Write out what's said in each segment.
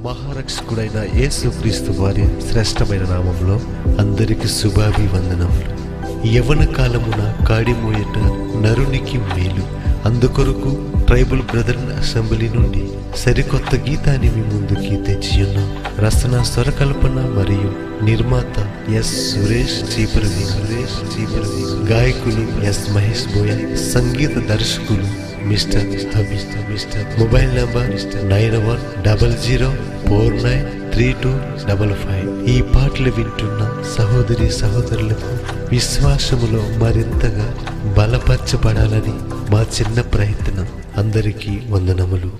మహారక్షకుడైన యేసుక్రీస్తు వారి శ్రేష్టమైన నామంలో అందరికి శుభాభివందనములు. యవన కాలమున కాడిమోయట నరునికి మేలు. అందుకొరకు ట్రైబల్ బ్రదర్స్ అసెంబ్లీ నుండి సరికొత్త గీతాన్ని మీ ముందుకి తెచ్చియున్నాం. రచన, స్వరకల్పన మరియు నిర్మాత ఎస్ సురేష్ చీపరవి, గాయకులు ఎస్ మహేష్ బోయల్, సంగీత దర్శకులు మిస్టర్ మొబైల్ నంబర్ 9100493255. ఈ పాటలు వింటున్న సహోదరి సహోదరులకు విశ్వాసములో మరింతగా బలపరచబడాలని మా చిన్న ప్రయత్నం. అందరికీ వందనములు.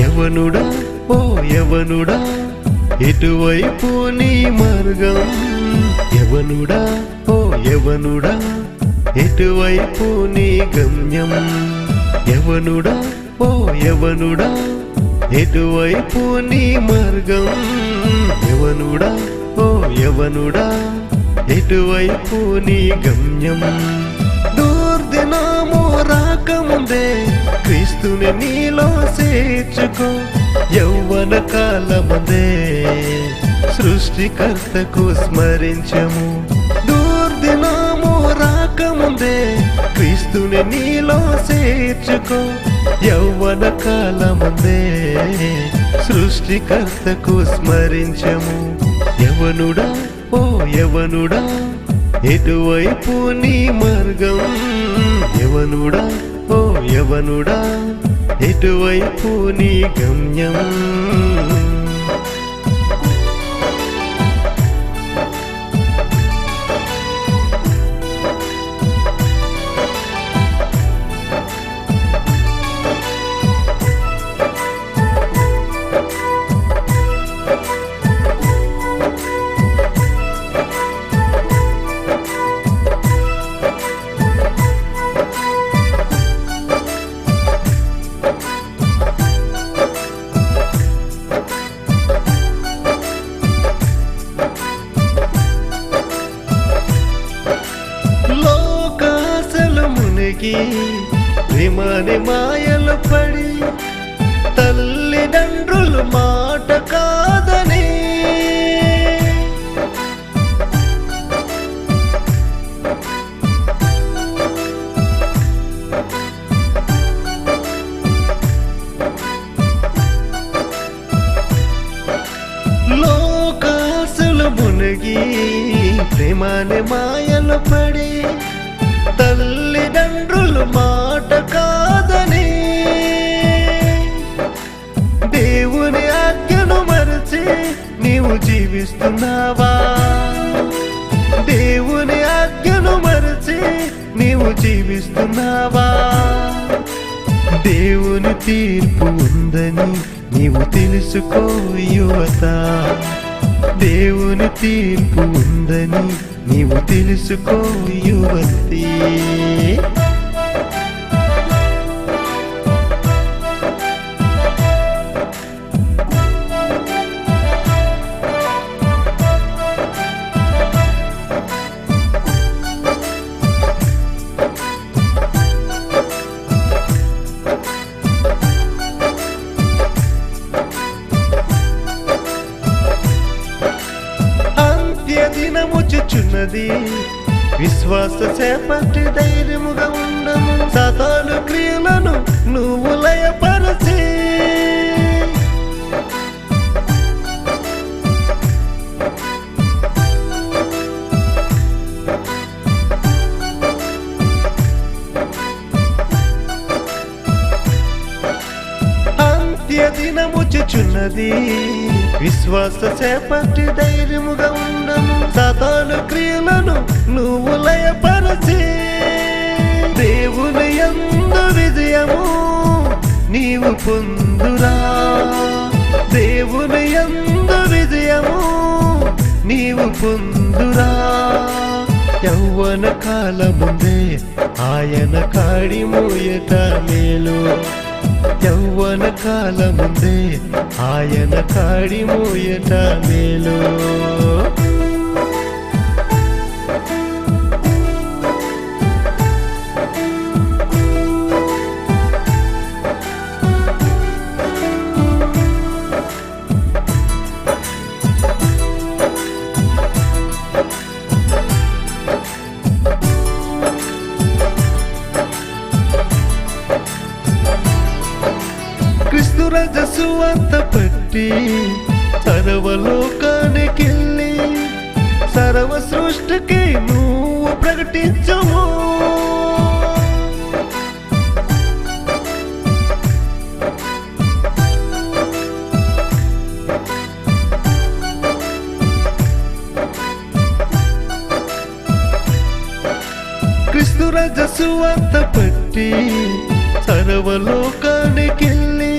యవనుడా ఓ యవనుడా, ఎటువైపు నీ మార్గం? యవనుడా ఓ యవనుడా, ఎటువైపు నీ గమ్యం? యవనుడా ఓ యవనుడా, ఎటువైపు నీ మార్గం? యవనుడా ఓ యవనుడా, ఎటువైపు నీ గమ్యం? దుర్దినము రాకముందే క్రీస్తుని నీలో చేర్చుకో. యౌవన కాలముందే సృష్టికర్తకు స్మరించము. దుర్దినము రాకముందే క్రీస్తుని నీలో చేర్చుకో. యౌవన కాలముందే సృష్టికర్తకు స్మరించము. యవనుడా ఓ యవనుడా, ఎటువైపు నీ మార్గం? యవనుడా ఓ యవనుడా, ఎటువైపు నీ గమ్యం? ప్రేమని మాయలు పడి తల్లిదండ్రులు మాట కాదని, లోకాసులు మునిగి ప్రేమని మాయలు పడి తల్లిదండ్రులు మాట కాదని, దేవుని ఆజ్ఞను మరచి నీవు జీవిస్తున్నావా? దేవుని ఆజ్ఞను మరచి నీవు జీవిస్తున్నావా? దేవుని తీర్పు ఉందని నీవు తెలుసుకో యువత. దేవుని తీర్పు ఉందని నీవు తెలుసుకో యువతి. దినముచుచున్నది, విశ్వాస చేపట్టి ధైర్యముగా ఉండము. సాతాను క్రియలను నువ్వు లయపరచి, అంత్య దినముచుచున్నది, విశ్వాస చేపట్టి ధైర్యముగా ఉండము. సాతాను క్రియలను నువ్వు లయపరచి, నీవు పొందురా. దేవుని యందు విజయము నీవు పొందురా. యౌవన కాలముందే ఆయన కాడి మోయట మేలు. యౌవన కాలముందే ఆయన కాడి మోయట మేలు. క్రీస్తు రాజ సువార్త పట్టి సర్వలోకానికెళ్ళి సర్వ సృష్టికి నువ్వు ప్రకటించవు. క్రీస్తు రాజ సువార్త పట్టి సర్వలోకానికెళ్ళి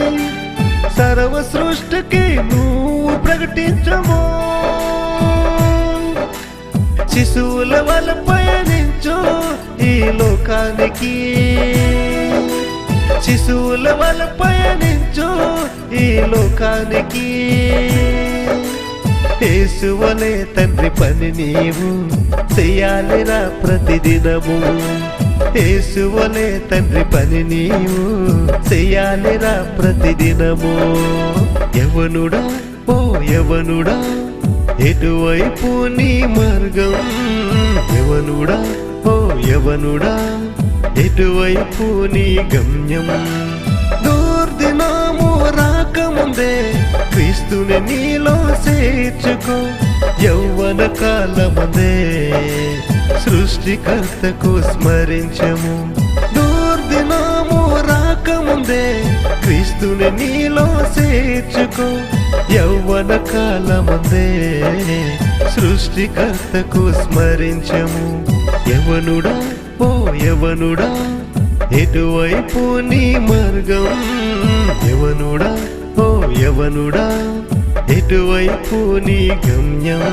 సర్వ సృష్టికి నువ్వు ప్రకటించము. శిశువుల వల్ల పయనించు ఈ లోకానికి. శిశువుల వల్ల పయనించు ఈ లోకానికి. యేసువలే తండ్రి పని నీవు చెయ్యాలిరా ప్రతిదినము. యేసువలే తండ్రి పని నీవు చెయ్యాలిరా ప్రతిదినము. యవనుడా ఓ యవనుడా ఎటువైపు నీ మార్గం. యవనుడా ఓ యవనుడా ఎటువైపు నీ గమ్యం. దుర్దినము రాకముందే క్రీస్తుని నీలో చేర్చుకో. యౌవన కాలముందే సృష్టికర్తకు స్మరించము. దుర్దినము రాకముందే క్రీస్తుని నీలో చేర్చుకో. యౌవన కాలముందే సృష్టికర్తకు స్మరించము. యవనుడా ఓ యవనుడా ఎటువైపు నీ మార్గం. యవనుడా ఓ యవనుడా ఎటువైపు నీ గమ్యం.